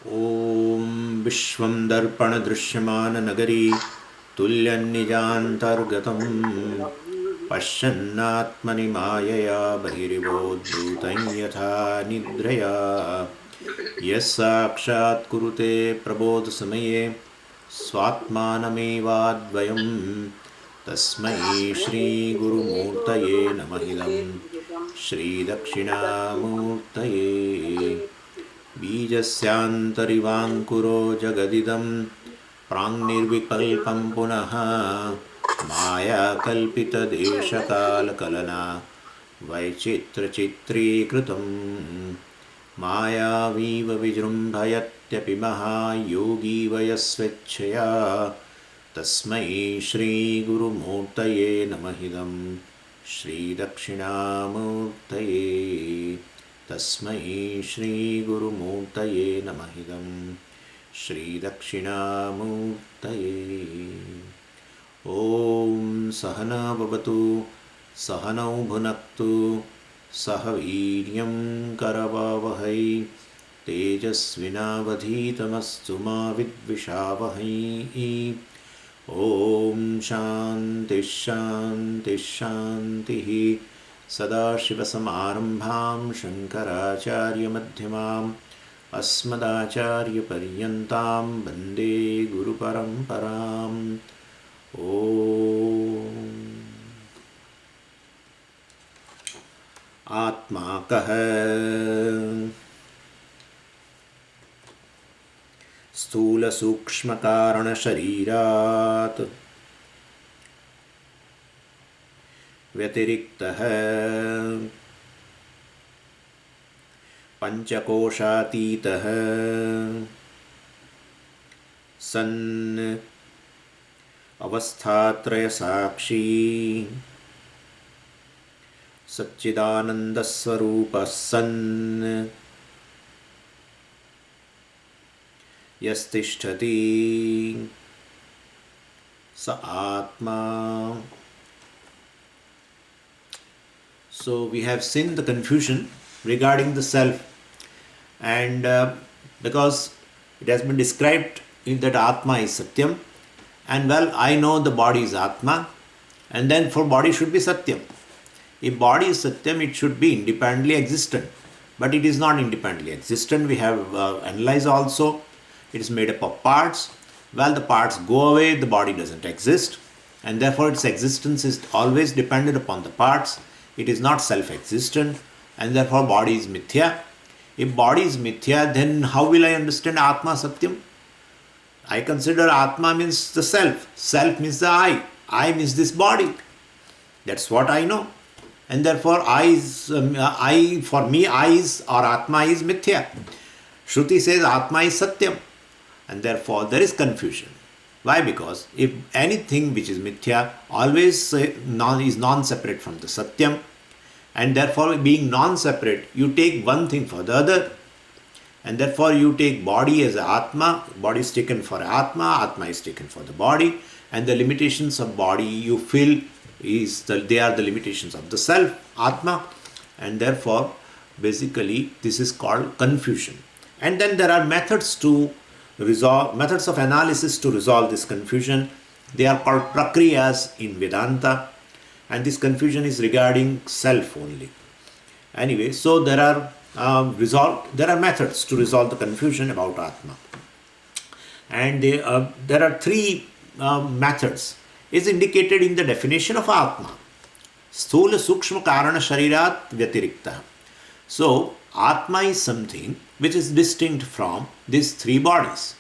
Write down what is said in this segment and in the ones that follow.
ॐ विश्वं दर्पणदृश्यमाननगरी तुल्यन्निजान्तर्गतं पश्यन्नात्मनि मायया बहिरिवोद्भूतं यथा निद्रया यः साक्षात् कुरुते प्रबोधसमये स्वात्मानमेवाद्वयं तस्मै श्रीगुरुमूर्तये नमः इदं श्रीदक्षिणामूर्तये बीजस्यान्तरिवाङ्कुरो जगदिदं प्राङ्निर्विकल्पं पुनः मायाकल्पितदेशकालकलना वैचित्रचित्रीकृतं मायावीव विजृम्भयत्यपि महायोगी वयस्वेच्छया तस्मै श्रीगुरुमूर्तये नमः इदं श्रीदक्षिणामूर्तये तस्मै श्रीगुरुमूर्तये नमः इदं श्रीदक्षिणामूर्तये ॐ सहना भवतु सहनौ भुनक्तु सह वीर्यं करवावहै तेजस्विनावधीतमस्तु मा विद्विषावहै ॐ शान्तिः शान्तिः शान्तिः सदाशिवसमारम्भां शङ्कराचार्यमध्यमाम् अस्मदाचार्यपर्यन्तां वन्दे गुरुपरम्पराम् ॐ आत्मा कः स्थूलसूक्ष्मकारणशरीरात् व्यतिरिक्तः पञ्चकोशातीतः सन् अवस्थात्रयसाक्षी सच्चिदानन्दस्वरूपः सन् यस्तिष्ठति स आत्मा. So we have seen the confusion regarding the self, and because it has been described in that Atma is Satyam, and well, I know the body is Atma, and then for body should be Satyam. If body is Satyam, it should be independently existent, but it is not independently existent. We have analyzed also, it is made up of parts. Well, the parts go away, the body doesn't exist, and therefore its existence is always dependent upon the parts. It is not self-existent, and therefore body is mithya. If body is mithya, then how will I understand Atma Satyam? I consider Atma means the self. Self means the I. I means this body. That's what I know. And therefore for me, I is or Atma is mithya. Shruti says Atma is Satyam. And therefore there is confusion. Why? Because if anything which is mithya always is non-separate from the Satyam, and therefore being non-separate, you take one thing for the other, and therefore you take body as Atma, body is taken for Atma, Atma is taken for the body, and the limitations of body you feel they are the limitations of the self, Atma, and therefore basically this is called confusion. And then there are methods of analysis to resolve this confusion. They are called prakriyas in Vedanta, and this confusion is regarding self only. Anyway, so there are methods to resolve the confusion about Atma, and there are three methods is indicated in the definition of Atma. Sthula Sukshma Karana Sharirat Vyatiriktah. So Atma is something which is distinct from these three bodies: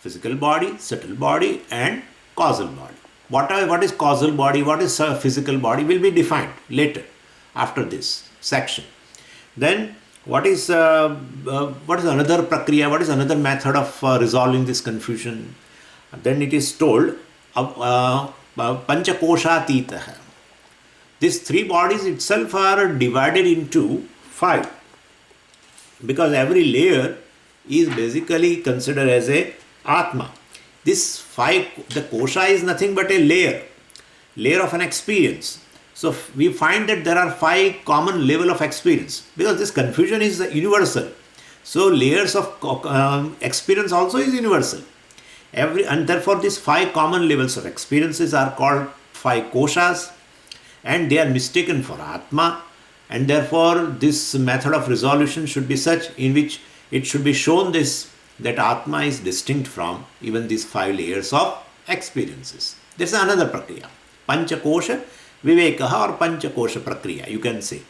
physical body, subtle body, and causal body. What is causal body, what is physical body will be defined later after this section. Then what is another prakriya, what is another method of resolving this confusion? Then it is told panchakoshatitah. These three bodies itself are divided into 5, because every layer is basically considered as a Atma. This 5, the kosha is nothing but a layer of an experience. So we find that there are 5 common level of experience, because this confusion is universal. So layers of experience also is universal. And therefore these five common levels of experiences are called five koshas, and they are mistaken for Atma, and therefore this method of resolution should be such in which it should be shown this, that Atma is distinct from even these five layers of experiences. This is another prakriya. Panchakosha Vivekaha or Panchakosha Prakriya, you can say.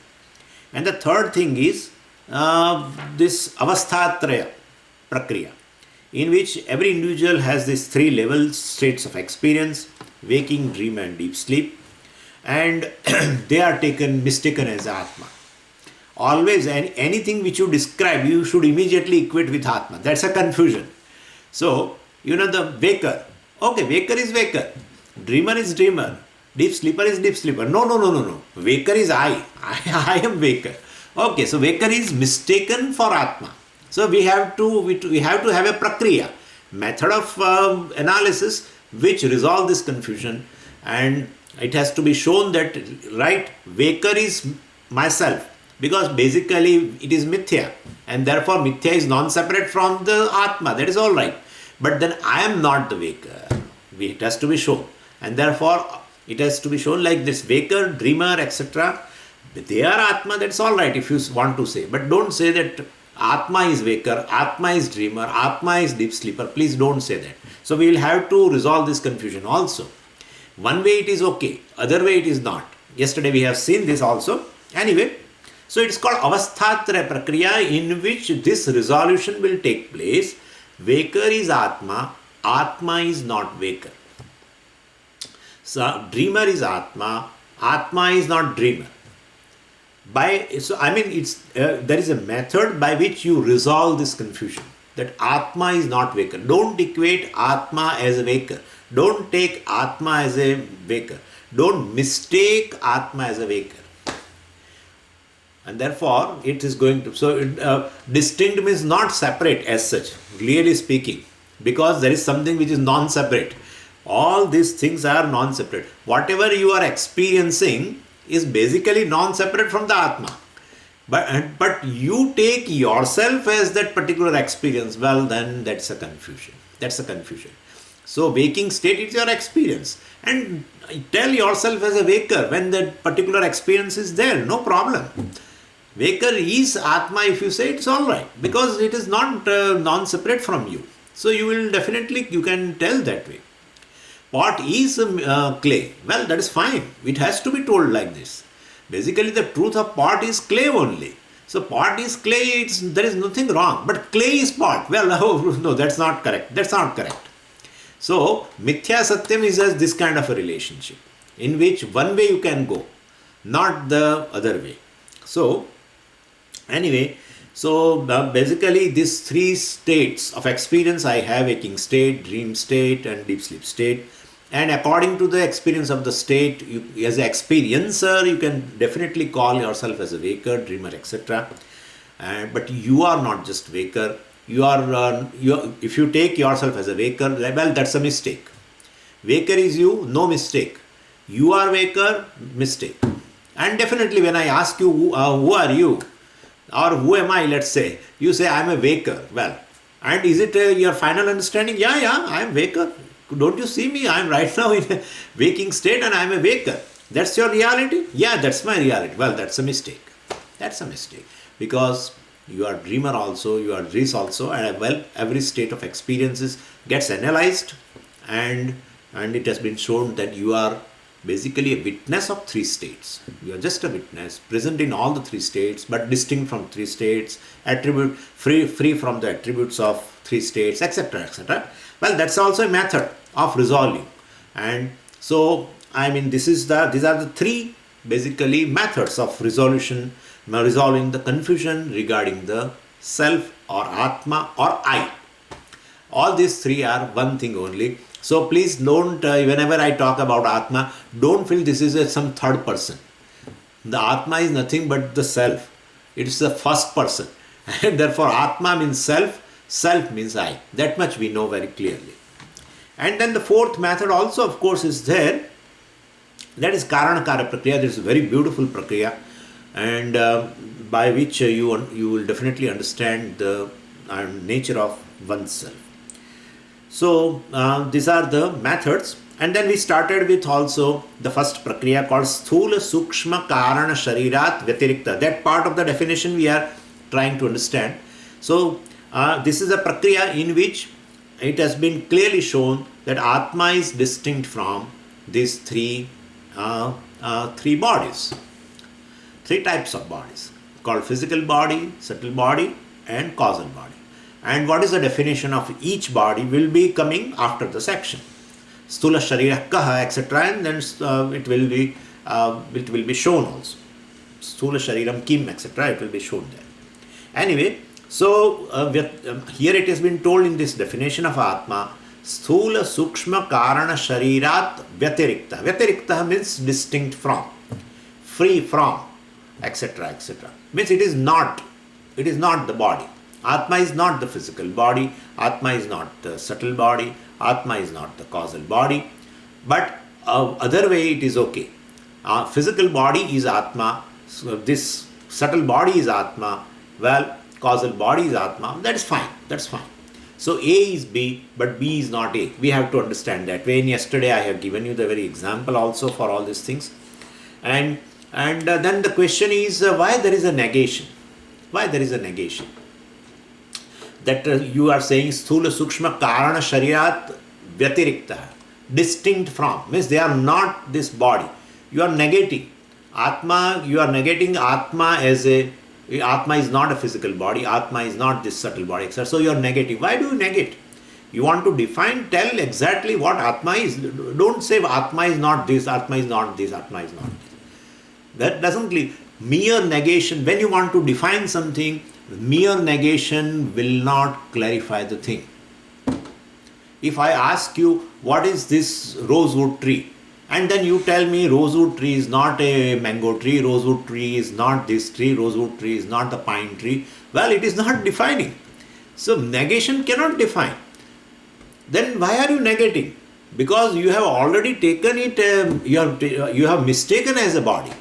And the third thing is this Avasthatraya Prakriya, in which every individual has these three levels, states of experience: waking, dream, and deep sleep, and they are mistaken as Atma. Always, anything which you describe, you should immediately equate with Atma. That's a confusion. So, the waker. Okay, waker is waker. Dreamer is dreamer. Deep sleeper is deep sleeper. No. Waker is I. I am waker. Okay, so waker is mistaken for Atma. So we have to have a prakriya, method of analysis which resolve this confusion, and it has to be shown that right, waker is myself, because basically it is mithya, and therefore mithya is non-separate from the Atma. That is all right, but then I am not the waker. It has to be shown, and therefore it has to be shown like this: waker, dreamer, etc. They are Atma. That's all right if you want to say, but don't say that Atma is waker, Atma is dreamer, Atma is deep sleeper. Please don't say that. So we will have to resolve this confusion also. One way it is okay, other way it is not. Yesterday we have seen this also. Anyway, so it's called Avasthatraya Prakriya, in which this resolution will take place. Waker is Atma, Atma is not waker. So dreamer is Atma, Atma is not dreamer. There is a method by which you resolve this confusion, that Atma is not waker. Don't equate Atma as a waker. Don't take Atma as a waker. Don't mistake Atma as a waker. And therefore, it is going to... distinct means not separate as such, really speaking, because there is something which is non-separate. All these things are non-separate. Whatever you are experiencing is basically non-separate from the Atma. But you take yourself as that particular experience. Well, then that's a confusion. So waking state is your experience. And tell yourself as a waker when that particular experience is there. No problem. Waker is Atma if you say, it's all right. Because it is not non-separate from you. So you can tell that way. Pot is clay. Well, that is fine. It has to be told like this. Basically, the truth of pot is clay only. So, pot is clay, there is nothing wrong. But clay is pot. Well, no, that's not correct. So, Mithya Satyam is as this kind of a relationship, in which one way you can go, not the other way. So, anyway, basically these three states of experience I have: waking state, dream state, and deep sleep state. And according to the experience of the state, as an experiencer, you can definitely call yourself as a waker, dreamer, etc. But you are not just waker. If you take yourself as a waker, well, that's a mistake. Waker is you, no mistake. You are waker, mistake. And definitely when I ask you, who are you? Or who am I, let's say. You say, I am a waker. Well, and is it your final understanding? Yeah, I am waker. Don't you see me? I am right now in a waking state and I am a waker. That's your reality? Yeah, that's my reality. Well, that's a mistake. Because you are dreamer also, you are this also, and well, every state of experiences gets analyzed, and it has been shown that you are basically a witness of three states. You are just a witness, present in all the three states, but distinct from three states, free from the attributes of three states, etc., etc. Well, that's also a method of resolving. And so, these are the three basically methods of resolving the confusion regarding the self or Atma or I. All these three are one thing only. So please don't, whenever I talk about Atma, don't feel this is some third person. The Atma is nothing but the self. It is the first person. And therefore Atma means self, self means I. That much we know very clearly. And then the fourth method also, of course, is there. That is Karanakara Prakriya. That is a very beautiful Prakriya. And by which you will definitely understand the nature of oneself. So these are the methods, and then we started with also the first prakriya called Sthula Sukshma Karana Sharirat Vyatirikta. That part of the definition we are trying to understand. So this is a prakriya in which it has been clearly shown that Atma is distinct from these three bodies, three types of bodies called physical body, subtle body, and causal body. And what is the definition of each body will be coming after the section. Sthula Sharira Kaha, etc. And then it will be shown also. Sthula Shariram Kim, etc. It will be shown there. Anyway, so here it has been told in this definition of Atma, Sthula Sukshma Karana Sharirat Vyatirikta. Vyatirikta means distinct from, free from, etc. etc. Means it is not the body. Atma is not the physical body, Atma is not the subtle body, Atma is not the causal body. But other way it is okay. Physical body is Atma, so this subtle body is Atma, well, causal body is Atma, that is fine, that's fine. So A is B, but B is not A. We have to understand that. When yesterday I have given you the very example also for all these things. And then the question is why there is a negation? Why there is a negation? That you are saying Sthula Sukshma Karana Sharirat Vyatirikta, distinct from, means they are not this body. You are negating Atma, you are negating Atma as Atma is not a physical body, Atma is not this subtle body, etc. So you are negative. Why do you negate? You want to define, tell exactly what Atma is. Don't say Atma is not this, Atma is not this, Atma is not this. That doesn't leave. Mere negation, when you want to define something, mere negation will not clarify the thing. If I ask you, what is this rosewood tree? And then you tell me rosewood tree is not a mango tree, rosewood tree is not this tree, rosewood tree is not the pine tree. Well, it is not defining. So negation cannot define. Then why are you negating? Because you have already taken it, you have mistaken as a body.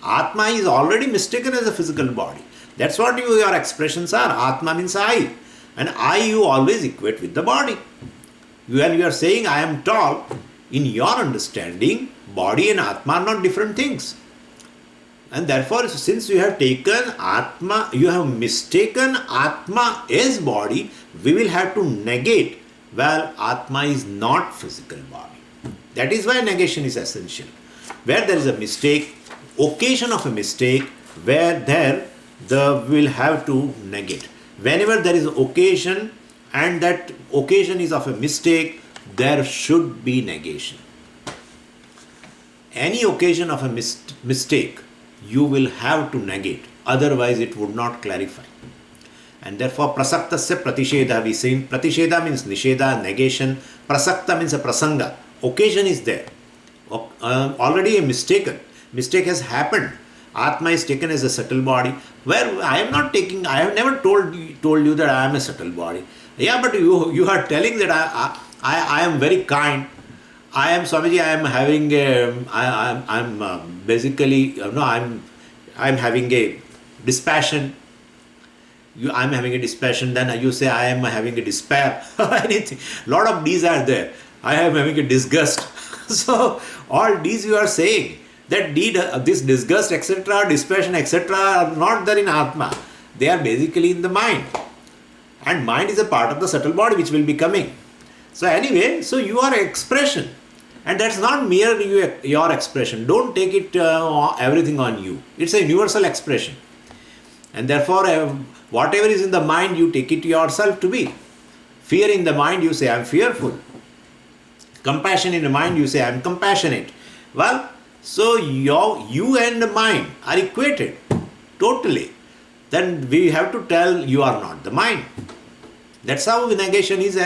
Atma is already mistaken as a physical body. That's what your expressions are. Atma means I. And I you always equate with the body. When you are saying I am tall, in your understanding, body and Atma are not different things. And therefore, since you have taken Atma, you have mistaken Atma as body, we will have to negate, well, Atma is not physical body. That is why negation is essential. Where there is a mistake, occasion of a mistake, where there will have to negate. Whenever there is an occasion and that occasion is of a mistake, there should be negation. Any occasion of a mistake, you will have to negate. Otherwise, it would not clarify. And therefore, prasaktasya pratishedha, we say pratishedha means nishedha, negation. Prasakta means a prasanga. Occasion is there. Already a mistake has happened. Atma is taken as a subtle body. Where I have never told you that I am a subtle body. Yeah, but you are telling that I am very kind. I am Swamiji. I am having I'm having a dispassion. I am having a dispassion. Then you say I am having a despair. Anything. Lot of D's are there. I am having a disgust. So all D's you are saying. That this disgust, etc., dispassion, etc., are not there in Atma. They are basically in the mind. And mind is a part of the subtle body which will be coming. So anyway, so you are expression. And that's not mere your expression. Don't take it everything on you. It's a universal expression. And therefore, whatever is in the mind, you take it yourself to be. Fear in the mind, you say, I am fearful. Compassion in the mind, you say, I am compassionate. Well, so you and the mind are equated totally. Then we have to tell you are not the mind. That's how negation is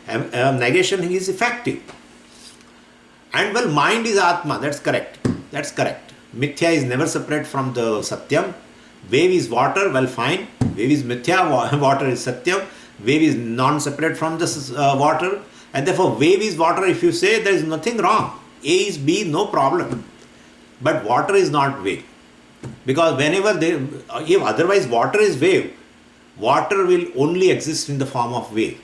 negation is effective. And well, mind is Atma. That's correct. That's correct. Mithya is never separate from the Satyam. Wave is water. Well, fine. Wave is Mithya. Water is Satyam. Wave is non-separate from the water. And therefore, wave is water. If you say, there is nothing wrong. A is B, no problem. But water is not wave. Because whenever if otherwise water is wave, water will only exist in the form of wave.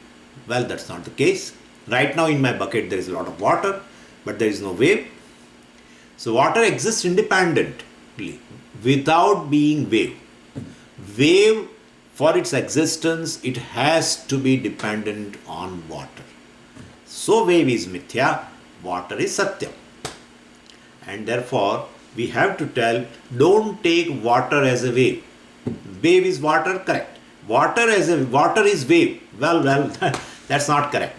Well, that's not the case. Right now in my bucket there is a lot of water, but there is no wave. So water exists independently without being wave. Wave, for its existence, it has to be dependent on water. So wave is mithya, water is satyam. And therefore, we have to tell, don't take water as a wave. Wave is water, correct. Water is wave. Well, that's not correct.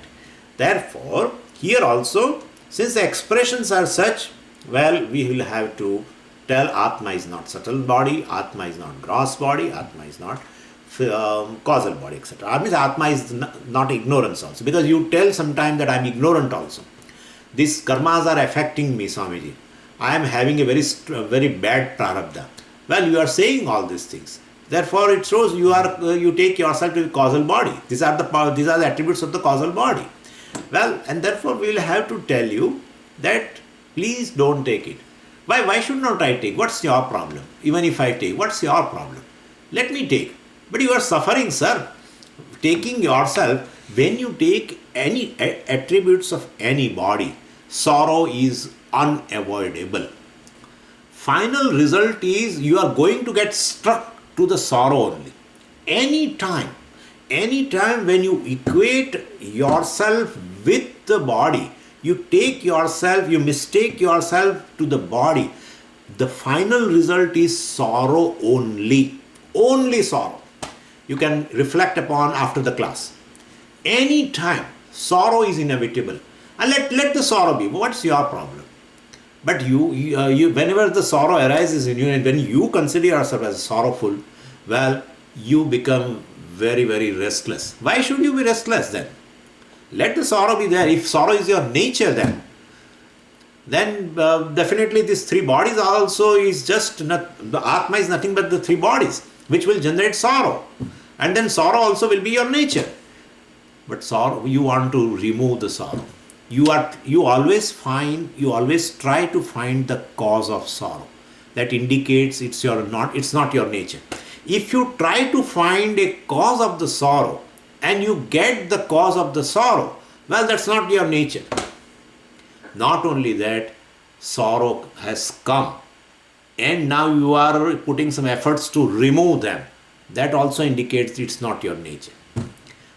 Therefore, here also, since the expressions are such, well, we will have to tell Atma is not subtle body, Atma is not gross body, Atma is not causal body, etc. That means Atma is not ignorance also. Because you tell sometime that I am ignorant also. These karmas are affecting me, Swamiji. I am having a very bad prarabdha. Well, you are saying all these things. Therefore, it shows you take yourself to the causal body. These are the attributes of the causal body. Well, and therefore we will have to tell you that please don't take it. Why should not I take? What's your problem? Even if I take, what's your problem? Let me take. But you are suffering, sir. Taking yourself, when you take any attributes of any body, sorrow is unavoidable. Final result is you are going to get struck to the sorrow only. Anytime when you equate yourself with the body, you mistake yourself to the body, the final result is sorrow only. Only sorrow. You can reflect upon after the class. Anytime sorrow is inevitable. And let the sorrow be. What's your problem? But you whenever the sorrow arises in you, and when you consider yourself as sorrowful, well, you become very, very restless. Why should you be restless then? Let the sorrow be there. If sorrow is your nature, then definitely these three bodies also is just not, the Atma is nothing but the three bodies which will generate sorrow, and then sorrow also will be your nature. But sorrow, you want to remove the sorrow. You always try to find the cause of sorrow. That indicates it's not your nature. If you try to find a cause of the sorrow and you get the cause of the sorrow, well, that's not your nature. Not only that, sorrow has come and now you are putting some efforts to remove them. That also indicates it's not your nature.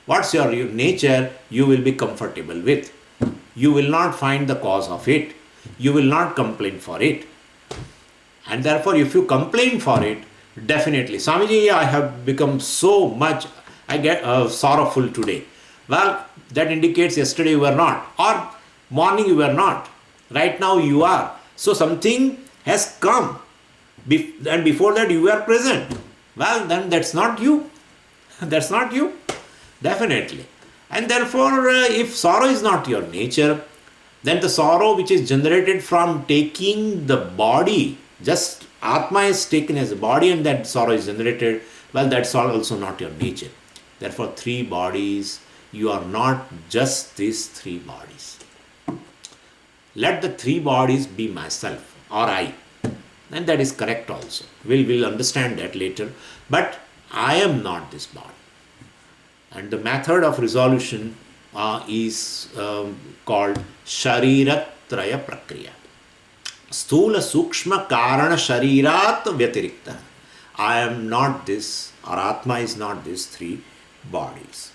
What's your nature? You will be comfortable with. You will not find the cause of it. You will not complain for it. And therefore, if you complain for it, definitely, Swamiji, I have become so much, I get sorrowful today. Well, that indicates yesterday you were not, or morning you were not. Right now you are. So something has come, and before that you were present. Well, then that's not you. That's not you. Definitely. And therefore, if sorrow is not your nature, then the sorrow which is generated from taking the body, just Atma is taken as a body and that sorrow is generated, well, that's also not your nature. Therefore, three bodies, you are not just these three bodies. Let the three bodies be myself or I. And that is correct also. We'll understand that later. But I am not this body. And the method of resolution is called Shariratraya Prakriya. Sthula Sukshma Karana Sharirat Vyatirikta. I am not this, or Atma is not these three bodies.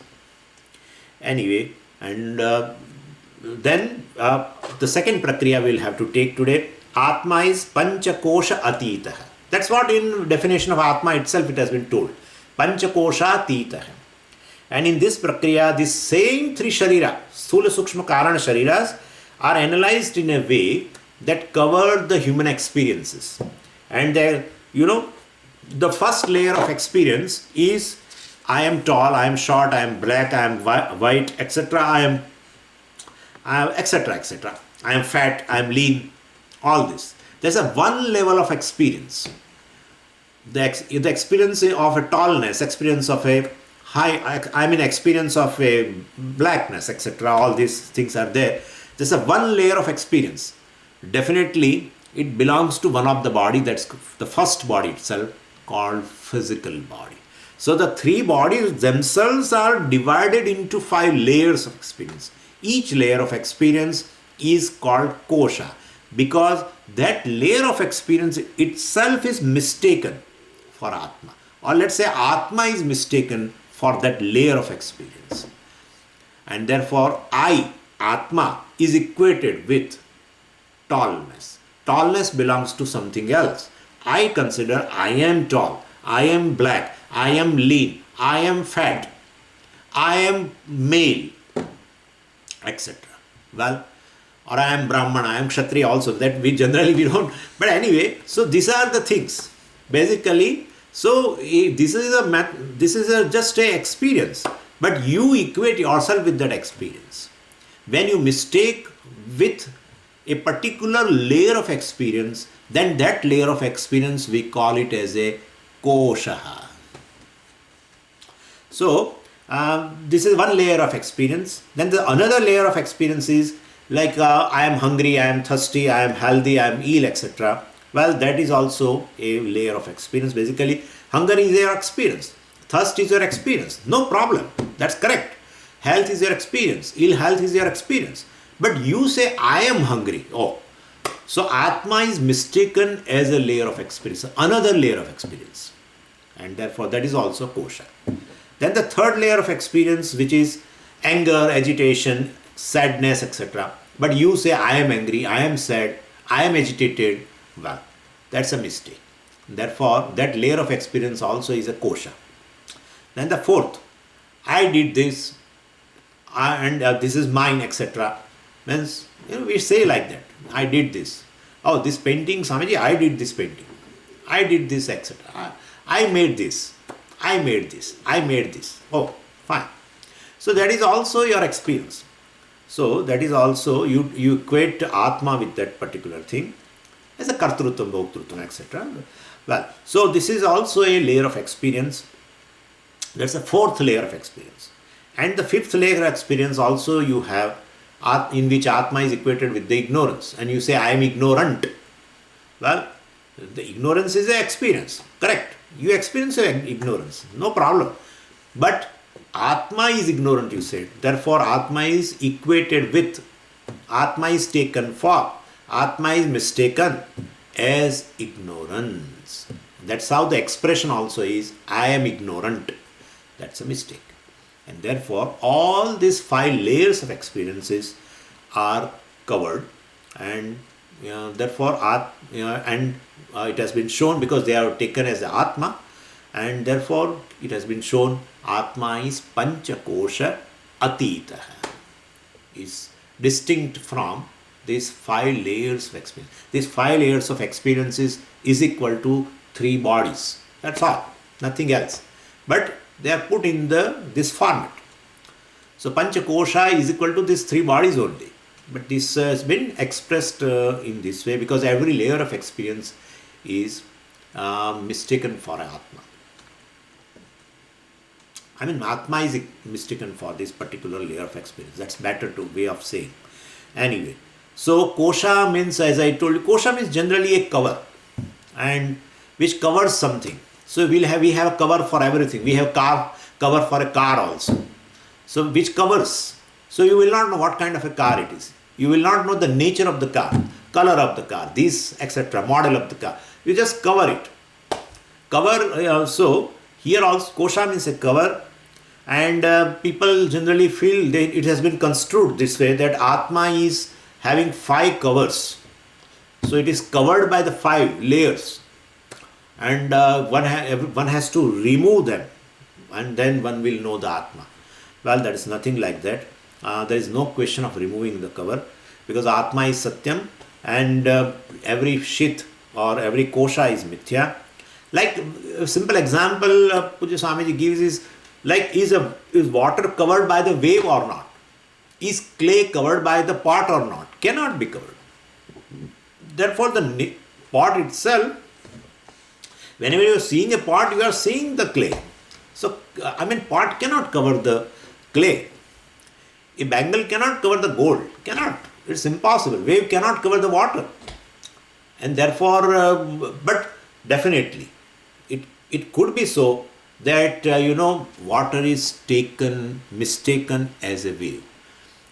Anyway, and then the second Prakriya we'll have to take today. Atma is Panchakosha Atitah. That's what in definition of Atma itself it has been told. Panchakosha Atitah. And in this Prakriya, these same three Sharira, Sthula, Sukshma, Karana Shariras, are analyzed in a way that cover the human experiences. And the first layer of experience is I am tall, I am short, I am black, I am white, etc. I am etc. etc. I am fat, I am lean, all this. There's a one level of experience. The experience of a tallness, experience of a experience of a blackness, etc. All these things are there. There's a one layer of experience. Definitely, it belongs to one of the body, that's the first body itself, called physical body. So the three bodies themselves are divided into 5 layers of experience. Each layer of experience is called kosha, because that layer of experience itself is mistaken for Atma. Or let's say Atma is mistaken for that layer of experience. And therefore I, Atma, is equated with tallness. Tallness belongs to something else. I consider I am tall, I am black, I am lean, I am fat, I am male, etc. Well, or I am Brahman, I am Kshatriya also. That we don't. But anyway, so these are the things. Basically, so this is just a experience. But you equate yourself with that experience. When you mistake with a particular layer of experience, then that layer of experience we call it as a koshaha. So this is one layer of experience. Then the another layer of experience is like I am hungry, I am thirsty, I am healthy, I am ill, etc. Well, that is also a layer of experience. Basically, hunger is your experience, thirst is your experience, no problem, that's correct. Health is your experience, ill health is your experience. But you say I am hungry. Oh, so Atma is mistaken as a layer of experience, another layer of experience, and therefore that is also kosha. Then the third layer of experience, which is anger, agitation, sadness, etc. But you say I am angry, I am sad, I am agitated. Well, that's a mistake. Therefore, that layer of experience also is a kosha. Then the fourth, I did this, and this is mine, etc. Means, we say like that. I did this. Oh, this painting, Swamiji, I did this painting. I did this, etc. I made this. I made this. I made this. Oh, fine. So that is also your experience. So that is also, you equate Atma with that particular thing as a kartrutvam, bhoktrutvam, etc. Well, so this is also a layer of experience. That's the fourth layer of experience. And the fifth layer of experience also you have, in which Atma is equated with the ignorance. And you say, I am ignorant. Well, the ignorance is an experience. Correct. You experience ignorance. No problem. But Atma is ignorant, you said. Therefore, Atma is equated with, Atma is taken for, Atma is mistaken as ignorance. That's how the expression also is, I am ignorant. That's a mistake. And therefore, all these 5 layers of experiences are covered, and therefore, it has been shown because they are taken as the Atma, and therefore it has been shown Atma is Panchakosha Atita, is distinct from these 5 layers of experience. These 5 layers of experiences is equal to 3 bodies. That's all, nothing else. But they are put in this format. So Panchakosha is equal to these 3 bodies only. But this has been expressed in this way because every layer of experience is mistaken for Atma. I mean, Atma is mistaken for this particular layer of experience. That's better way of saying. Anyway, so kosha means, as I told you, kosha means generally a cover, and which covers something. So we have a cover for everything. We have cover for a car also. So which covers. So you will not know what kind of a car it is. You will not know the nature of the car, color of the car, this, etc., model of the car. You just cover it. Cover, so here also kosha means a cover, and people generally feel it has been construed this way that Atma is having 5 covers. So it is covered by the 5 layers, and one has to remove them, and then one will know the Atma. Well, that is nothing like that. There is no question of removing the cover, because Atma is Satyam, and every Shit or every Kosha is Mithya. Like a simple example Puja Swamiji gives is like, is water covered by the wave or not? Is clay covered by the pot or not? Cannot be covered. Therefore, the pot itself, whenever you are seeing a pot, you are seeing the clay. So, pot cannot cover the clay. A bangle cannot cover the gold. Cannot. It's impossible. Wave cannot cover the water. And therefore, but definitely, it could be so that water is mistaken as a wave.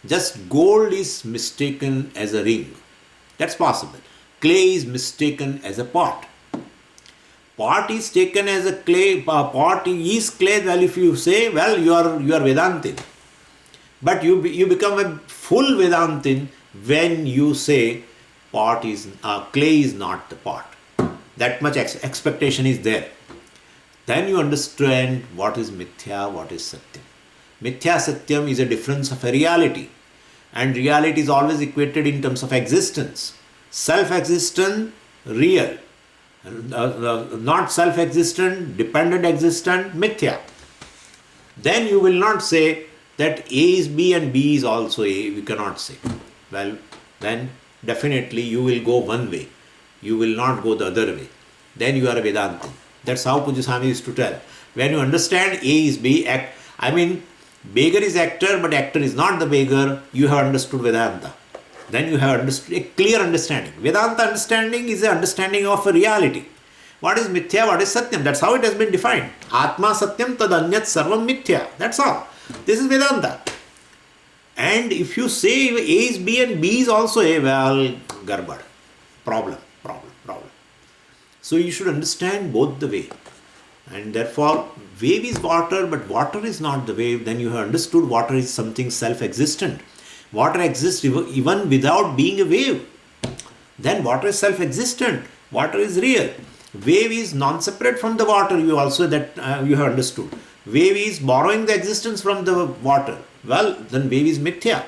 Just gold is mistaken as a ring. That's possible. Clay is mistaken as a pot. Pot is taken as a clay. Pot is clay. Well, if you say, well, you are Vedantin. But you become a full Vedantin when you say clay is not the pot. That much expectation is there. Then you understand what is mithya, what is satyam. Mithya satyam is a difference of a reality, and reality is always equated in terms of existence. Self-existent, real. Not self-existent, dependent existent, mithya. Then you will not say that A is B and B is also A. We cannot say. Well, then definitely you will go one way. You will not go the other way. Then you are a Vedantin. That's how Pujaswami used to tell. When you understand A is B, beggar is actor, but actor is not the beggar, you have understood Vedanta. Then you have understood a clear understanding. Vedanta understanding is an understanding of a reality. What is mithya, what is satyam? That's how it has been defined. Atma satyam tad anyat sarvam mithya. That's all. This is Vedanta. And if you say A is B and B is also A, well, garbad. Problem. So you should understand both the way. And therefore, wave is water, but water is not the wave. Then you have understood water is something self-existent. Water exists even without being a wave. Then water is self-existent. Water is real. Wave is non-separate from the water. You have understood. Wave is borrowing the existence from the water. Well, then wave is mithya.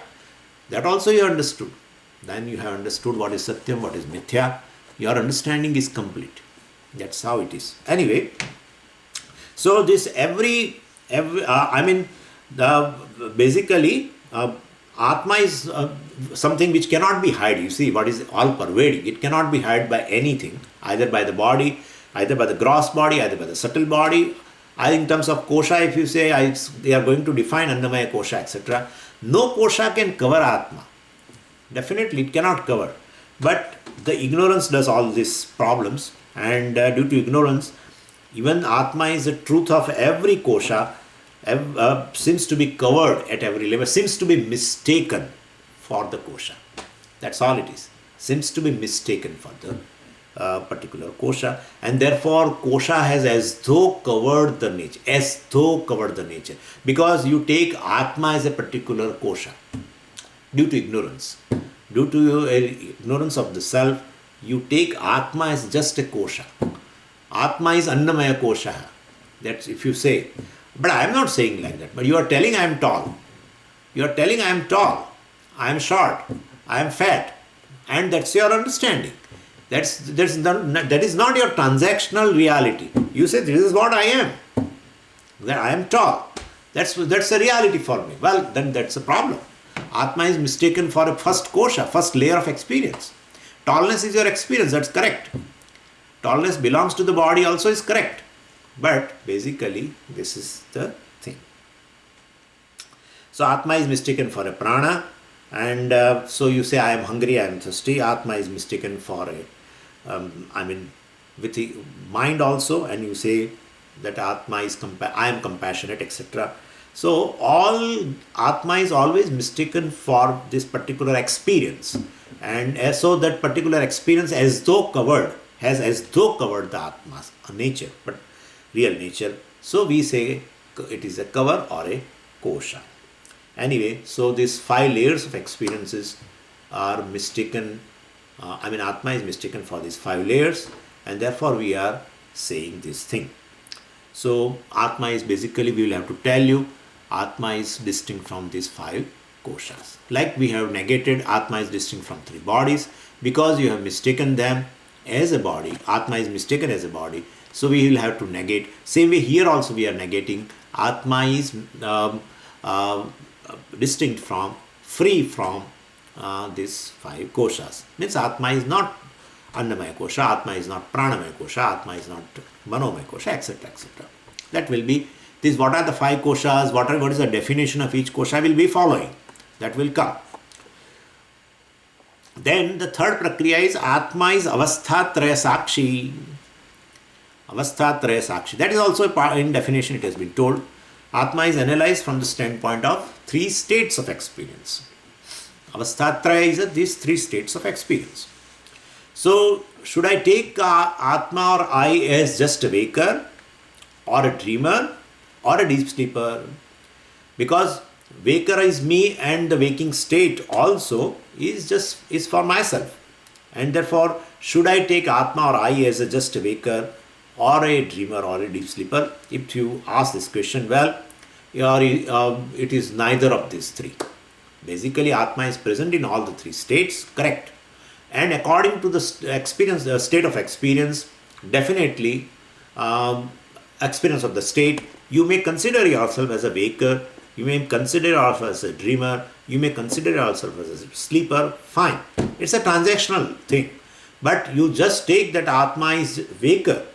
That also you understood. Then you have understood what is satyam, what is mithya. Your understanding is complete. That's how it is. Anyway, so this basically, Atma is something which cannot be hid. You see, what is all pervading. It cannot be hid by anything, either by the body, either by the gross body, either by the subtle body. In terms of kosha, if you say they are going to define Annamaya kosha, etc., no kosha can cover Atma. Definitely, it cannot cover. But the ignorance does all these problems, and due to ignorance, even Atma is the truth of every kosha, seems to be covered at every level, seems to be mistaken for the kosha. That's all it is. Seems to be mistaken for the particular kosha, and therefore kosha has as though covered the nature. Because you take Atma as a particular kosha due to ignorance. Due to your ignorance of the self, you take Atma as just a kosha. Atma is Annamaya kosha. That's if you say. But I am not saying like that. But you are telling I am tall. You are telling I am tall. I am short. I am fat. And that's your understanding. That is not your transactional reality. You say this is what I am. That I am tall. That's a reality for me. Well, then that's a problem. Atma is mistaken for a first kosha, first layer of experience. Tallness is your experience, that's correct. Tallness belongs to the body also is correct. But basically, this is the thing. So Atma is mistaken for a prana, and so you say I am hungry, I am thirsty. Atma is mistaken for with the mind also, and you say that Atma is I am compassionate, etc. So all Atma is always mistaken for this particular experience, and so that particular experience has as though covered the Atma's nature, but real nature. So we say it is a cover or a kosha. Anyway, so these 5 layers of experiences are mistaken. Atma is mistaken for these 5 layers, and therefore we are saying this thing. So Atma is basically, we will have to tell you, Atma is distinct from these 5 koshas. Like we have negated, Atma is distinct from 3 bodies, because you have mistaken them as a body. Atma is mistaken as a body, so we will have to negate. Same way here also we are negating. Atma is distinct from, free from these 5 koshas. Means Atma is not Annamaya kosha, Atma is not Pranamaya kosha, Atma is not Manomaya kosha, etc. etc. That will be this. What are the 5 koshas? What is the definition of each kosha will be following. That will come. Then the third prakriya is Atma is Avasthatraya Sakshi. Avasthatraya Sakshi. That is also a part in definition, it has been told. Atma is analyzed from the standpoint of three states of experience. Avasthatraya is these three states of experience. So, should I take Atma or I as just a waker, or a dreamer, or a deep sleeper? Because waker is me, and the waking state also is for myself. And therefore, should I take Atma or I as just a waker, or a dreamer, or a deep sleeper? If you ask this question, well, it is neither of these three. Basically, Atma is present in all the three states, correct? And according to the experience, the state of experience, definitely, experience of the state, you may consider yourself as a waker, you may consider yourself as a dreamer, you may consider yourself as a sleeper, fine. It's a transactional thing. But you just take that Atma is waker.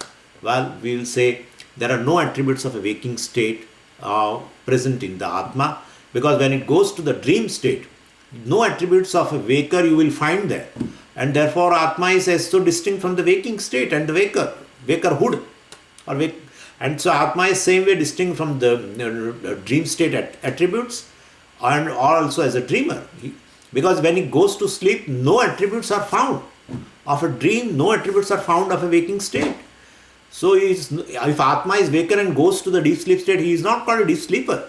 Well, we will say there are no attributes of a waking state present in the Atma, because when it goes to the dream state, no attributes of a waker you will find there. And therefore, Atma is so distinct from the waking state and the wakerhood. And so, Atma is same way distinct from the dream state attributes, and also as a dreamer. Because when he goes to sleep, no attributes are found of a dream, no attributes are found of a waking state. So, if Atma is waker and goes to the deep sleep state, he is not called a deep sleeper.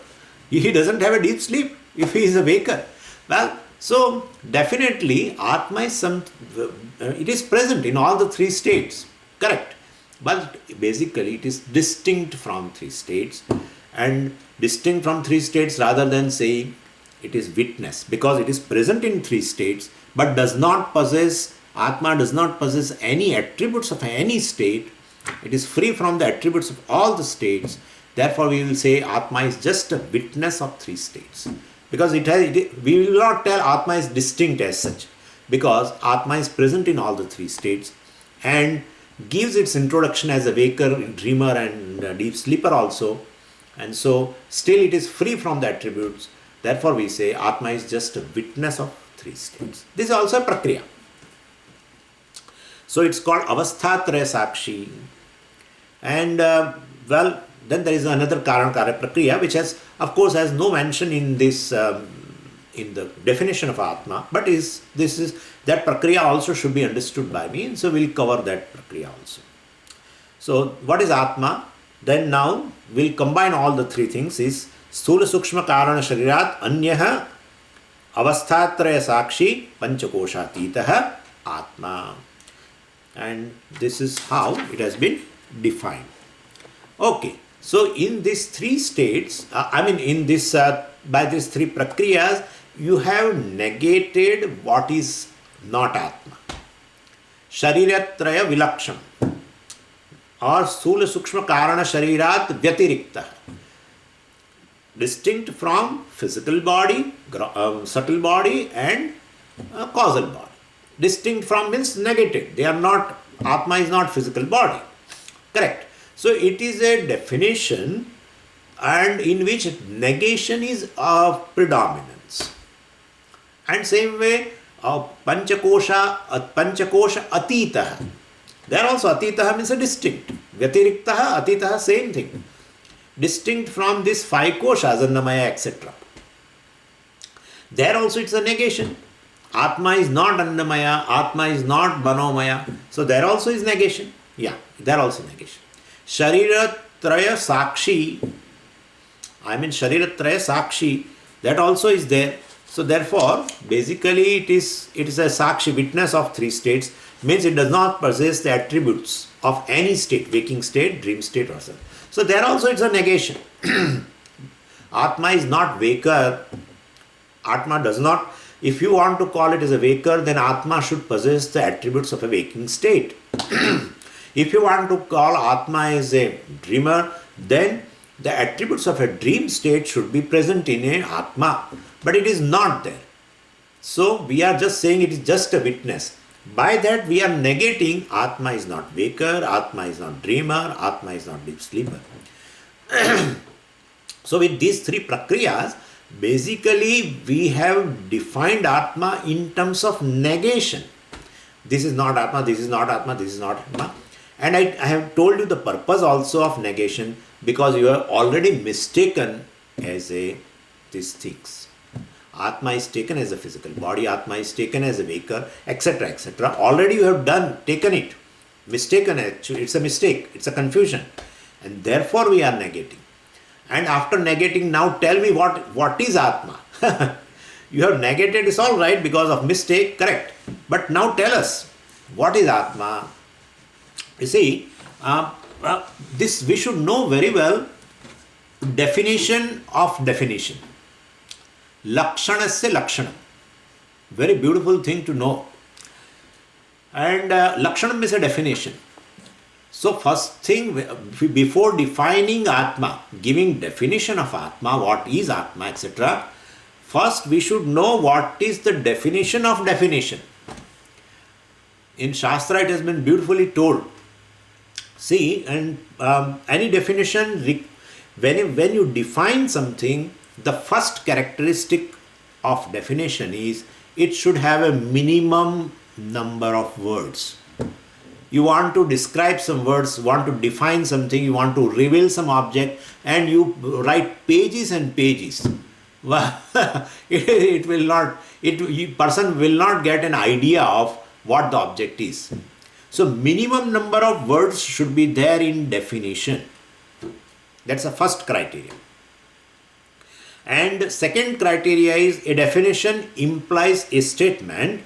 He doesn't have a deep sleep if he is a waker. Well, so definitely Atma is it is present in all the three states, correct? But basically it is distinct from three states, and distinct from three states rather than saying it is witness, because it is present in three states but does not possess, Atma does not possess any attributes of any state. It is free from the attributes of all the states. Therefore, we will say Atma is just a witness of three states. Because we will not tell Atma is distinct as such. Because Atma is present in all the three states and gives its introduction as a waker, dreamer and deep sleeper also. And so, still it is free from the attributes. Therefore, we say Atma is just a witness of three states. This is also a prakriya. So, it's called Avasthatraya Sakshi. And then there is another Karan Karya Prakriya, which has, of course, has no mention in this, in the definition of Atma, but that Prakriya also should be understood by me, and so we'll cover that Prakriya also. So, what is Atma? Then now, we'll combine all the three things, is Sthula Sukshma Karana Sharirat Anyaha Avasthatraya Sakshi Panchakoshatitaha Atma. And this is how it has been defined. Okay, so in these three states, by these three prakriyas, you have negated what is not Atma. Shariratraya Vilaksham, or Sthula Sukshma Karana Sharirat Vyatirikta, distinct from physical body, subtle body and causal body. Distinct from means negated. They are not, Atma is not physical body. Correct. So it is a definition, and in which negation is of predominance. And same way, Panchakosha Atitaha. There also Atitaha means a distinct. Vyatiriktaha, Atitaha, same thing. Distinct from this five koshas, Annamaya, etc. There also it's a negation. Atma is not Annamaya, Atma is not Manomaya. So there also is negation. Yeah, there also negation. Shariratraya Sakshi, Shariratraya Sakshi, that also is there. So therefore, basically it is a Sakshi, witness of three states, means it does not possess the attributes of any state, waking state, dream state or so. So there also it's a negation. Atma is not waker. Atma does not, if you want to call it as a waker, then Atma should possess the attributes of a waking state. If you want to call Atma as a dreamer, then the attributes of a dream state should be present in a Atma. But it is not there. So we are just saying it is just a witness. By that we are negating Atma is not waker, Atma is not dreamer, Atma is not deep sleeper. So with these three prakriyas, Basically, we have defined Atma in terms of negation. This is not Atma, this is not Atma, this is not Atma. And I have told you the purpose also of negation, because you are already mistaken as these things. Atma is taken as a physical body, Atma is taken as a waker, etc. etc. Already you have taken it. Mistaken, actually, it's a mistake, it's a confusion. And therefore we are negating. And after negating, now tell me what is Atma. You have negated, it's all right because of mistake, correct. But now tell us, what is Atma? You see, this we should know very well. Definition of definition. Lakshanasya lakshanam. Very beautiful thing to know. And lakshanam is a definition. So first thing, before defining Atma, giving definition of Atma, what is Atma, etc., first we should know what is the definition of definition. In Shastra it has been beautifully told. See, and any definition, when you define something, the first characteristic of definition is it should have a minimum number of words. You want to describe some words, want to define something, you want to reveal some object, and you write pages and pages. Well, person will not get an idea of what the object is. So minimum number of words should be there in definition. That's the first criteria. And second criteria is a definition implies a statement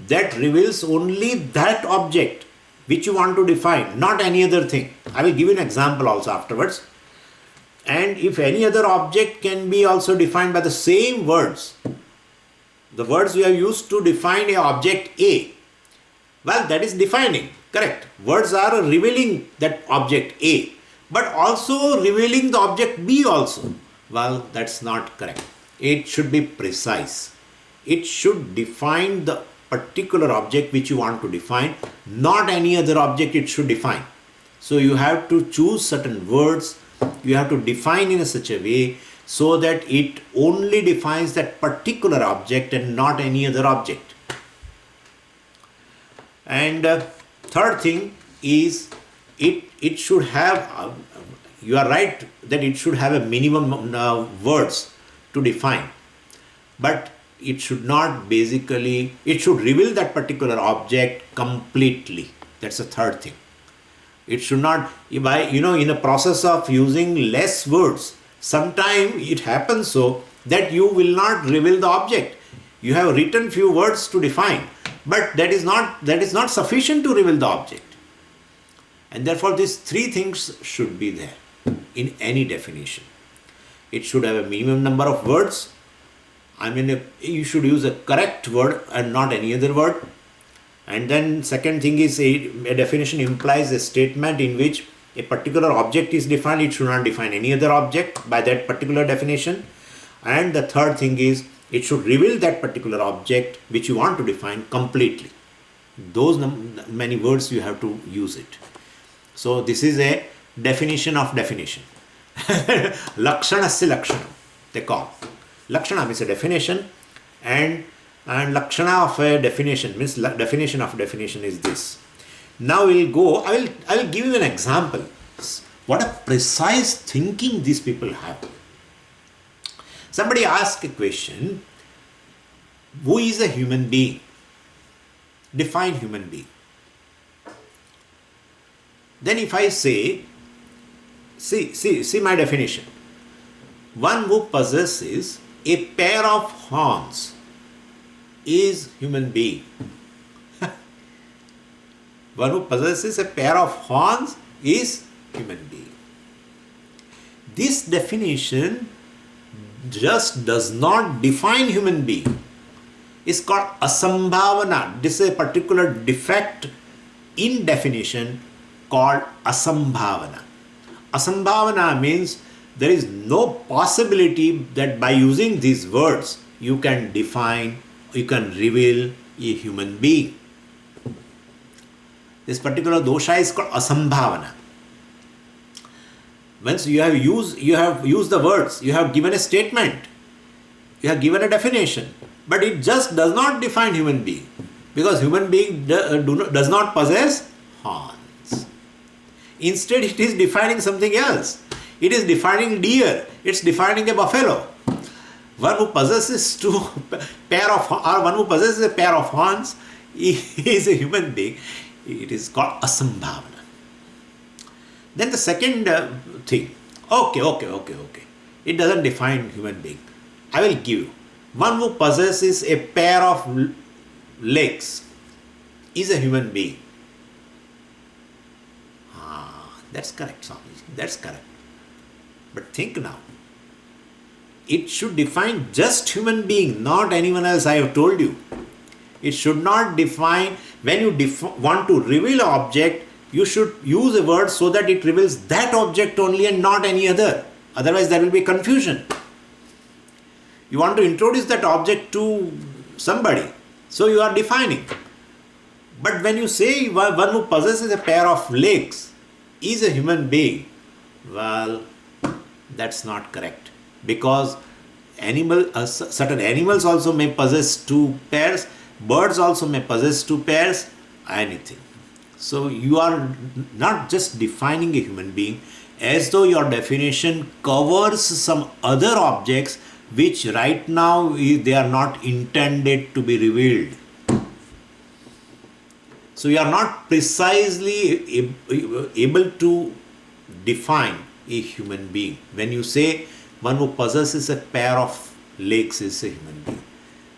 that reveals only that object which you want to define, not any other thing. I will give you an example also afterwards. And if any other object can be also defined by the same words, the words we have used to define a object A, well, that is defining, correct. Words are revealing that object A, but also revealing the object B also. Well, that's not correct. It should be precise. It should define the particular object which you want to define, not any other object it should define. So you have to choose certain words, you have to define in such a way so that it only defines that particular object and not any other object. And third thing is it should have, you are right that it should have a minimum words to define, but it should not basically, it should reveal that particular object completely. That's the third thing. It should not, in a process of using less words, sometimes it happens so that you will not reveal the object. You have written few words to define, but that is not sufficient to reveal the object. And therefore these three things should be there in any definition. It should have a minimum number of words. You should use a correct word and not any other word. And then second thing is a definition implies a statement in which a particular object is defined. It should not define any other object by that particular definition. And the third thing is it should reveal that particular object which you want to define completely. Those many words you have to use it. So this is a definition of definition. Lakshanasya lakshanam, they call. Lakshana means a definition, and lakshana of a definition means definition of definition is this. Now we'll go, I will give you an example. What a precise thinking these people have. Somebody asked a question, who is a human being? Define human being. Then if I say, see my definition. One who possesses a pair of horns is human being. One who possesses a pair of horns is human being. This definition just does not define human being. It's called asambhavana. This is a particular defect in definition called asambhavana. Asambhavana means there is no possibility that by using these words you can define, you can reveal a human being. This particular dosha is called asambhavana. Once you have used the words, you have given a statement. You have given a definition, but it just does not define human being, because human being does not possess horns. Instead, it is defining something else. It is defining deer. It's defining a buffalo. One who possesses one who possesses a pair of horns is a human being. It is called asambhavana. Then the second thing. Okay. It doesn't define human being. I will give you. One who possesses a pair of legs is a human being. That's correct, Swamiji. That's correct. But think now. It should define just human being, not anyone else. I have told you. It should not define. When you want to reveal an object, you should use a word so that it reveals that object only and not any other. Otherwise, there will be confusion. You want to introduce that object to somebody, so you are defining. But when you say one who possesses a pair of legs is a human being, well, that's not correct. Because certain animals also may possess two pairs, birds also may possess two pairs, anything. So you are not just defining a human being as though your definition covers some other objects which right now they are not intended to be revealed. So you are not precisely able to define a human being. When you say one who possesses a pair of legs is a human being,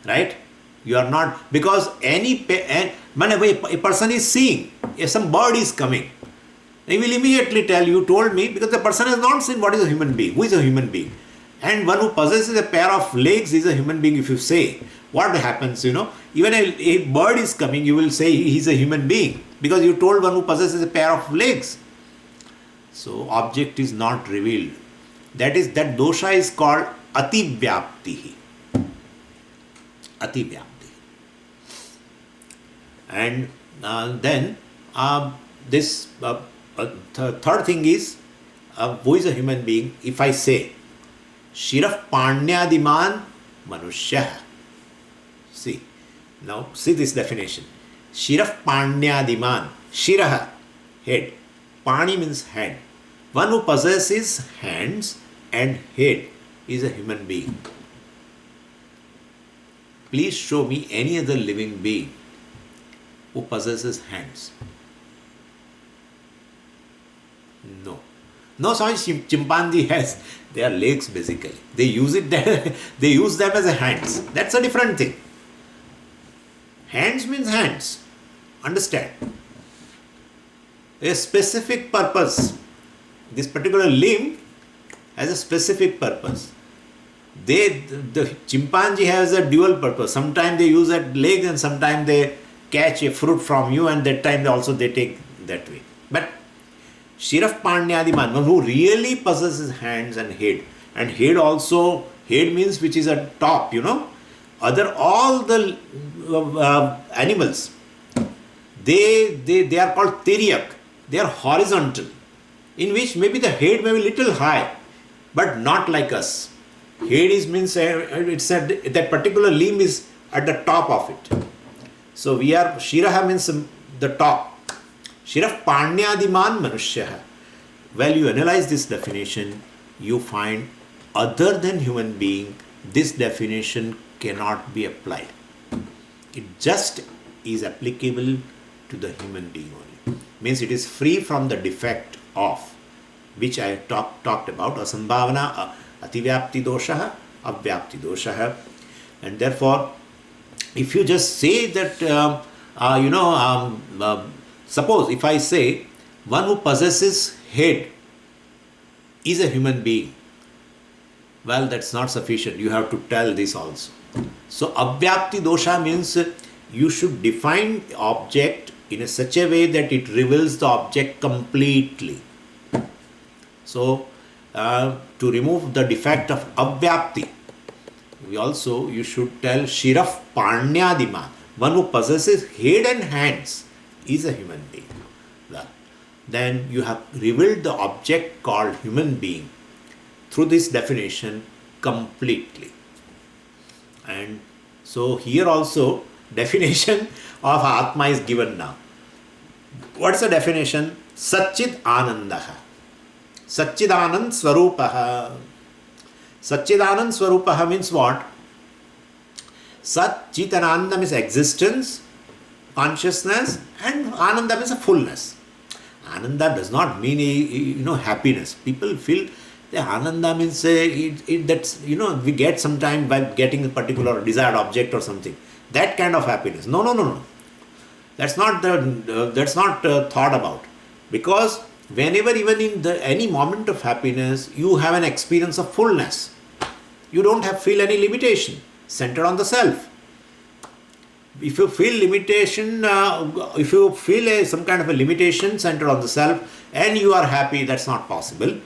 right? You are not, because whenever a person is seeing, if some bird is coming, he will immediately tell you, told me, because the person has not seen what is a human being, who is a human being. And one who possesses a pair of legs is a human being. If you say, what happens, even a bird is coming, you will say he is a human being, because you told one who possesses a pair of legs. So object is not revealed. That dosha is called ativyaptihi. Ativyaptihi. And then this third thing is, who is a human being? If I say, Shiraf Panyadiman Manushya. See this definition. Shiraf Panyadiman. Shiraha, head. Pani means hand. One who possesses hands and head is a human being. Please show me any other living being who possesses hands. No, sorry, chimpanzee has their legs basically. They use them as a hands. That's a different thing. Hands means hands. Understand? A specific purpose. This particular limb has a specific purpose. The chimpanzee has a dual purpose. Sometimes they use that leg and sometimes they catch a fruit from you, and that time they take that way. But Shiraf Panyadiman, one who really possesses hands and head means which is a top, all the animals, they are called teriak. They are horizontal, in which maybe the head may be little high, but not like us. Head means that particular limb is at the top of it. So Shiraha means the top. Shiraf Panyadiman Manushya. Well, you analyze this definition, you find other than human being, this definition cannot be applied. It just is applicable to the human being only. Means it is free from the defect of, which I talked about, asambhavana, ativyapti dosha, avyapti dosha. And therefore, if you just say that, suppose if I say one who possesses head is a human being, well, that's not sufficient. You have to tell this also. So avyapti dosha means you should define the object in such a way that it reveals the object completely. So to remove the defect of avyapti, you should tell Shiraf Panyadiman, one who possesses head and hands is a human being. Well, then you have revealed the object called human being through this definition completely. And so here also definition of Atma is given now. What's the definition? Satchid Anandaha. Satchidanand Swarupaha. Satchidanand Swarupaha means what? Sat, Chit and Ananda means existence, consciousness, and Ananda means a fullness. Ananda does not mean happiness. People feel that Ananda means that's we get sometime by getting a particular desired object or something. That kind of happiness. No. That's not thought about, because whenever, even in any moment of happiness, you have an experience of fullness. You don't feel any limitation centered on the self. If you feel limitation, if you feel some kind of a limitation centered on the self and you are happy, that's not possible.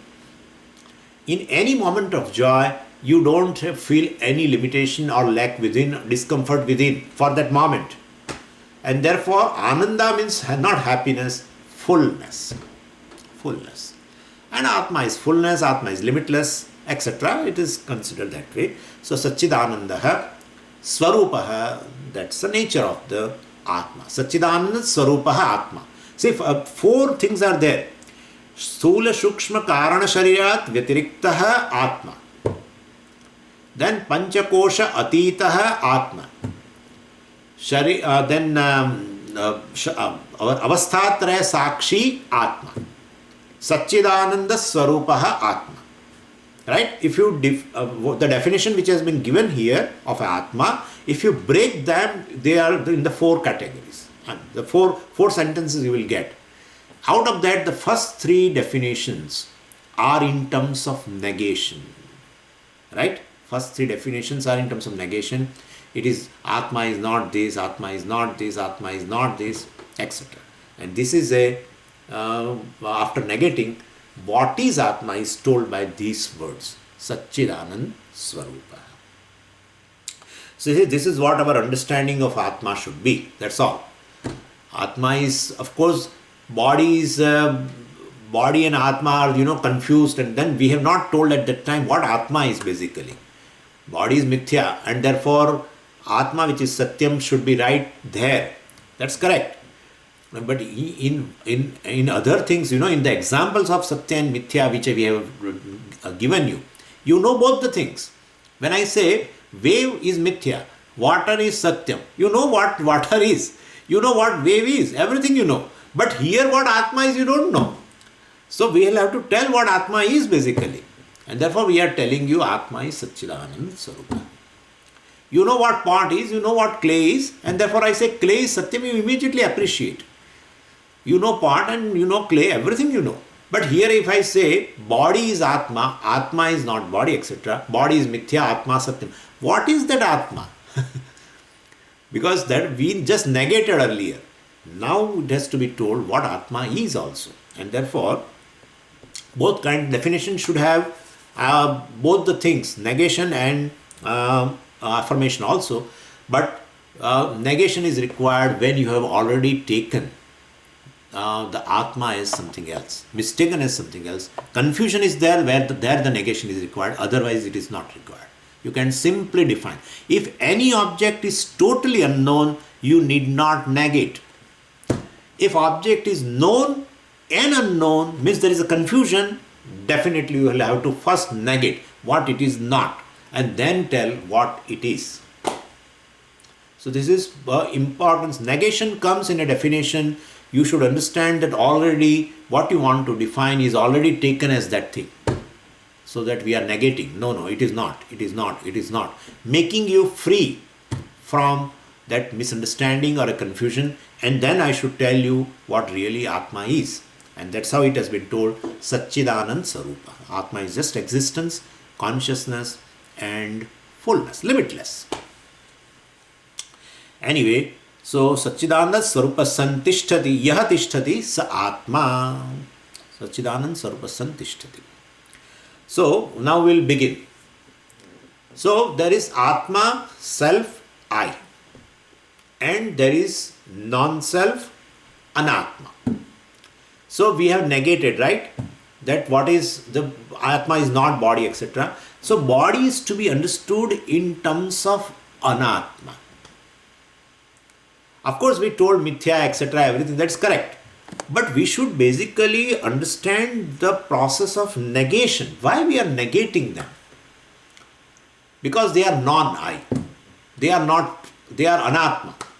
In any moment of joy, you don't feel any limitation or lack within, discomfort within for that moment. And therefore, Ananda means not happiness, fullness. Fullness. And Atma is fullness, Atma is limitless, etc. It is considered that way. So, Satchidanandaha Swarupaha, that's the nature of the Atma. Satchidananda Swarupaha Atma. See, four things are there. Sthula Shukshma Karana Sharirat Vyatiriktaha Atma. Then Panchakosha Atitaha Atma. Then Avasthatraya Sakshi Atma. Satchidananda Swarupaha Atma. Right? If you the definition which has been given here of Atma, if you break them, they are in the four categories. And the four sentences you will get. Out of that, the first three definitions are in terms of negation. Right? First three definitions are in terms of negation. It is Atma is not this, Atma is not this, Atma is not this, etc. And this is after negating, what is Atma is told by these words. Satchidanand Swarupa. So this is what our understanding of Atma should be. That's all. Atma is, of course, body and Atma are confused, and then we have not told at that time what Atma is basically. Body is mithya, and therefore Atma, which is Satyam, should be right there. That's correct. But in other things, in the examples of Satya and Mithya which we have given you, you know both the things. When I say wave is Mithya, water is Satyam, you know what water is, you know what wave is, everything you know. But here what Atma is, you don't know. So we will have to tell what Atma is basically. And therefore we are telling you Atma is Satchidanand Swarupa. You know what pot is, you know what clay is, and therefore I say clay is Satyam, you immediately appreciate. You know pot and you know clay, everything you know. But here if I say body is Atma, Atma is not body, etc. Body is Mithya, Atma Satyam. What is that Atma? Because that we just negated earlier. Now it has to be told what Atma is also. And therefore, both kind definition should have both the things, negation and affirmation also. But negation is required when you have already taken the Atma is something else, mistaken as something else. Confusion is there where the negation is required, otherwise it is not required. You can simply define. If any object is totally unknown, you need not negate. If object is known and unknown, means there is a confusion, definitely you will have to first negate what it is not and then tell what it is. So this is importance. Negation comes in a definition. You should understand that already what you want to define is already taken as that thing. So that we are negating. No, it is not. It is not. It is not. Making you free from that misunderstanding or a confusion. And then I should tell you what really Atma is. And that's how it has been told. Satchidanand Sarupa. Atma is just existence, consciousness and fullness, limitless. Anyway, so Satchidanand Sarupa Santishtati Yaha Tishtati Sa Atma. Satchidanand Sarupa Santishtati. So now we'll begin. So there is Atma, self, I. And there is non-self, Anatma. So we have negated, right? That what is the Atma is not body, etc. So body is to be understood in terms of anatma. Of course, we told mithya, etc., everything, that's correct. But we should basically understand the process of negation. Why we are negating them? Because they are non-I. They are anatma.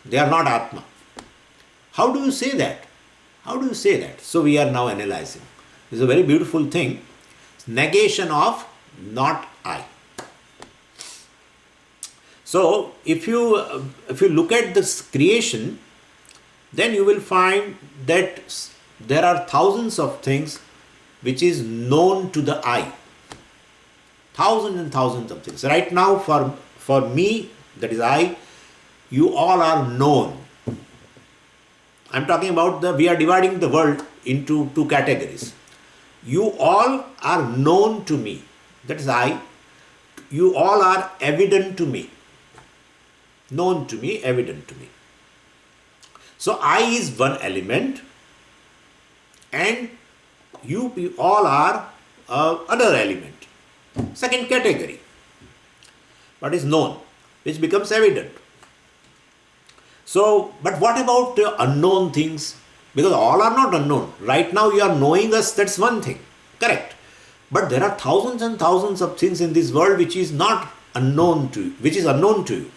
They are not atma. How do you say that? How do you say that? So we are now analyzing. This is a very beautiful thing. Negation of not I. So if you look at this creation, then you will find that there are thousands of things which is known to the I. Thousands and thousands of things. Right now for me, that is I, you all are known. I'm talking about we are dividing the world into two categories. You all are known to me. That is I. You all are evident to me. Known to me, evident to me. So I is one element and you all are other element. Second category. What is known, which becomes evident. So, but what about the unknown things? Because all are not unknown. Right now you are knowing us, that's one thing. Correct. But there are thousands and thousands of things in this world which is not unknown to you, which is unknown to you.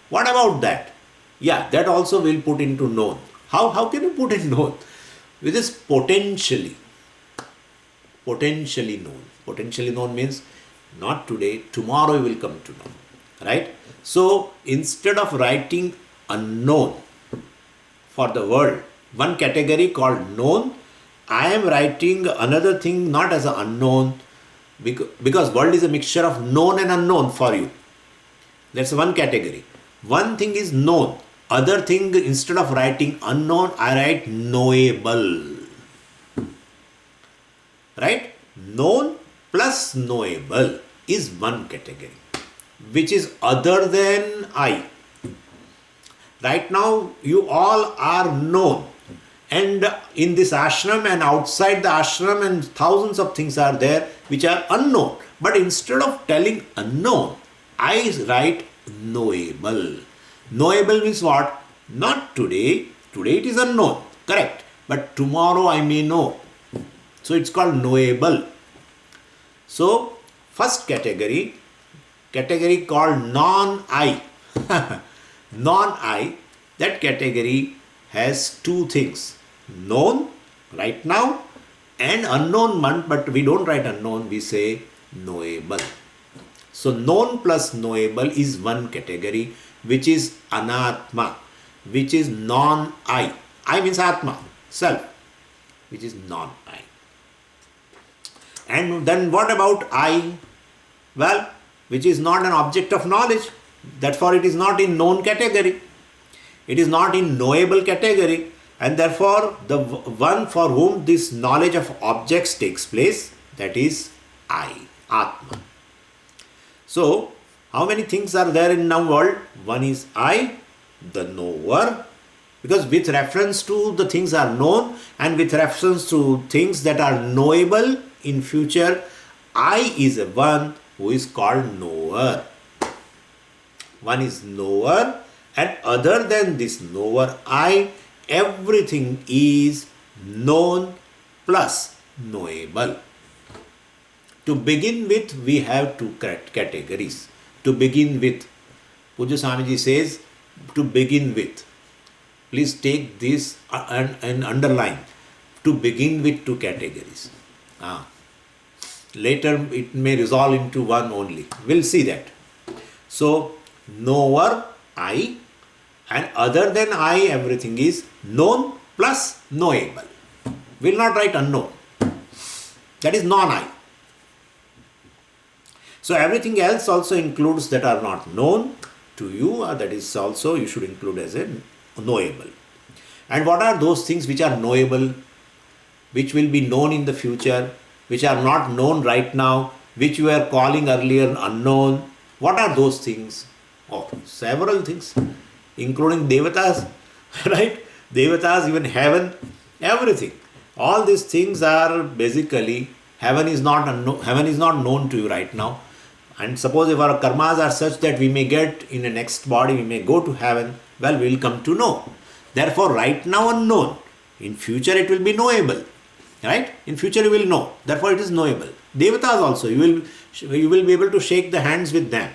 What about that? Yeah, that also will put into known. How can you put in known? With this potentially. Potentially known. Potentially known means not today, tomorrow you will come to know. Right? So instead of writing unknown for the world, one category called known, I am writing another thing not as an unknown, because world is a mixture of known and unknown for you. That's one category. One thing is known. Other thing, instead of writing unknown, I write knowable. Right? Known plus knowable is one category, which is other than I. Right now, you all are known. And in this ashram and outside the ashram and thousands of things are there which are unknown. But instead of telling unknown, I write knowable. Knowable means what? Not today. Today it is unknown. Correct. But tomorrow I may know. So it's called knowable. So first category called non-I. Non-I, that category has two things. Known right now and unknown one, but we don't write unknown, we say knowable. So known plus knowable is one category which is anatma, which is non-I. I means atma, self, which is non-I. And then what about I? Well, which is not an object of knowledge. Therefore, it is not in known category. It is not in knowable category. And therefore, the one for whom this knowledge of objects takes place, that is I, Atma. So, how many things are there in our world? One is I, the knower, because with reference to the things are known and with reference to things that are knowable in future, I is a one who is called knower. One is knower, and other than this knower, I, everything is known plus knowable. To begin with, we have two categories. To begin with, Pujya Swamiji says, to begin with. Please take this and underline. To begin with two categories. Later, it may resolve into one only. We'll see that. So, knower, I, and other than I, everything is known plus knowable. Will not write unknown. That is non-I. So everything else also includes that are not known to you, that is also you should include as a knowable. And what are those things which are knowable, which will be known in the future, which are not known right now, which you were calling earlier unknown? What are those things? Oh, several things, including devatas, right? Devatas, even heaven, everything. All these things are basically, heaven is not known to you right now. And suppose if our karmas are such that we may get in the next body, we may go to heaven, well, we will come to know. Therefore, right now unknown. In future it will be knowable. Right? In future you will know. Therefore it is knowable. Devatas also, you will be able to shake the hands with them.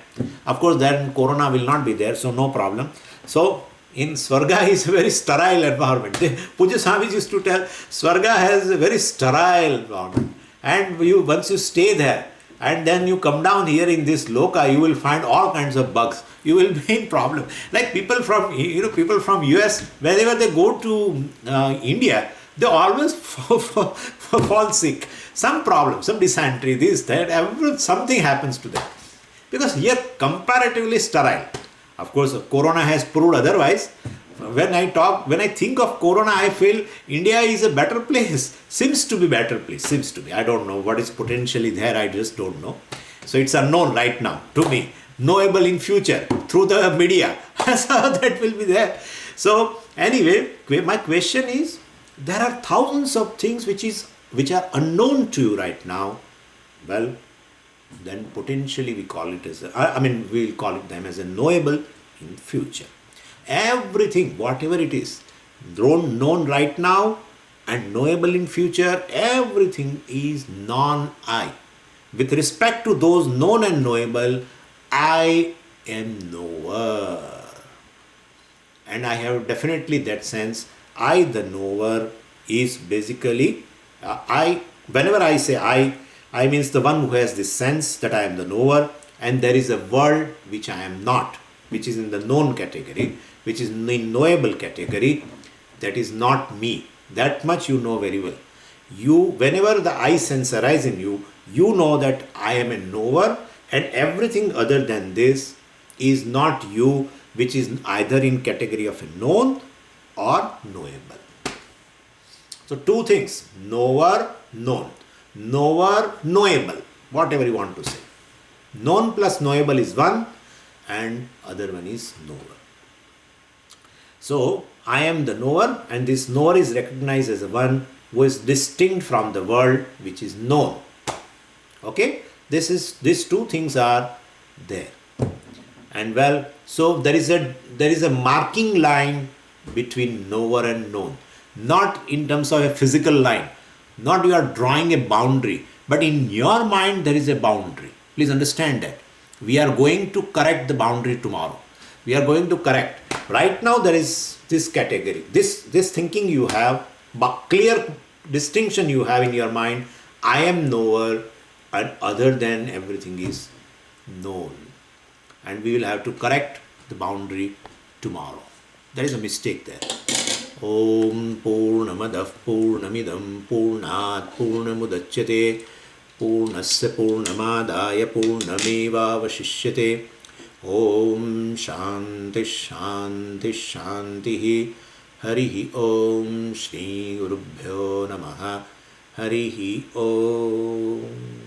Of course, then Corona will not be there, so no problem. So in Swarga is a very sterile environment. Puja Swami used to tell, Swarga has a very sterile environment. And once you stay there, and then you come down here in this loka, you will find all kinds of bugs. You will be in problem. Like people from US, whenever they go to India, they always fall sick. Some problem, some dysentery, this, that, something happens to them. Because here comparatively sterile. Of course, Corona has proved otherwise. When I think of Corona, I feel India is a better place. Seems to be better place. Seems to be. I don't know what is potentially there. I just don't know. So it's unknown right now to me. Knowable in future through the media. So that will be there. So anyway, my question is, there are thousands of things which are unknown to you right now. Well, then potentially we call it as we'll call it them as a knowable in future. Everything, whatever it is, known right now and knowable in future, everything is non-I. With respect to those known and knowable, I am knower. And I have definitely that sense. I, the knower, is basically whenever I say I means the one who has this sense that I am the knower, and there is a world which I am not, which is in the known category, which is in the knowable category, that is not me. That much you know very well. Whenever the I sense arises in you, you know that I am a knower, and everything other than this is not you, which is either in category of a known or knowable. So two things, knower, known. Knower, knowable, whatever you want to say. Known plus knowable is one, and other one is knower. So I am the knower, and this knower is recognized as the one who is distinct from the world which is known. Okay, these two things are there. And well, so there is a marking line between knower and known, not in terms of a physical line, not you are drawing a boundary, but in your mind there is a boundary. Please understand that. We are going to correct the boundary tomorrow. We are going to correct. Right now there is this category, this thinking you have, but clear distinction you have in your mind. I am knower, and other than everything is known. And we will have to correct the boundary tomorrow. There is a mistake there. Om Purnamadah Purnamidam Purnat Purnamudachyate Purnasya Purnamadaya Purnameva Vashishyate. Om Shanti Shanti Shanti. Harihi Om Shri Gurubhyo Namaha. Harihi Om.